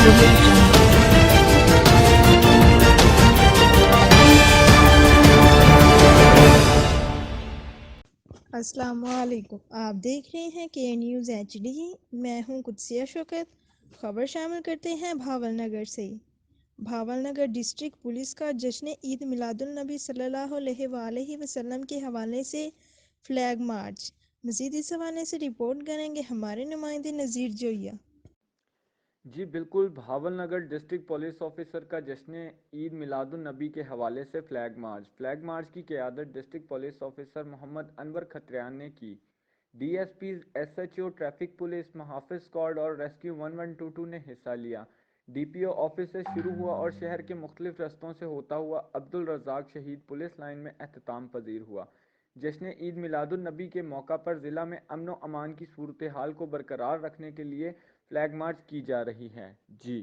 audio jungle. السلام علیکم، آپ دیکھ رہے ہیں کے نیوز ایچ ڈی۔ میں ہوں قدسیہ شوکت۔ خبر شامل کرتے ہیں بھاول نگر سے۔ بھاول نگر ڈسٹرکٹ پولیس کا جشن عید میلاد النبی صلی اللہ علیہ وآلہ وسلم کے حوالے سے فلیگ مارچ۔ مزید اس حوالے سے رپورٹ کریں گے ہمارے نمائندے نذیر جوئیہ۔ جی بالکل، Bahawal Nagar district police officer کا جشن عید میلاد النبی کے حوالے سے فلیگ مارچ کی قیادت district police officer Muhammad Anwar Khatrian نے کی۔ D S P S H O traffic police, محافظ اسکواڈ اور ریسکیو 1122 نے حصہ لیا۔ ڈی پی او آفس سے شروع ہوا اور شہر کے مختلف رستوں سے ہوتا ہوا عبدالرزاق شہید پولیس لائن میں اختتام پذیر ہوا۔ جشن عید میلاد النبی کے موقع پر ضلع میں امن و امان کی صورتحال کو برقرار رکھنے کے لیے فلیگ مارچ کی جا رہی ہے۔ جی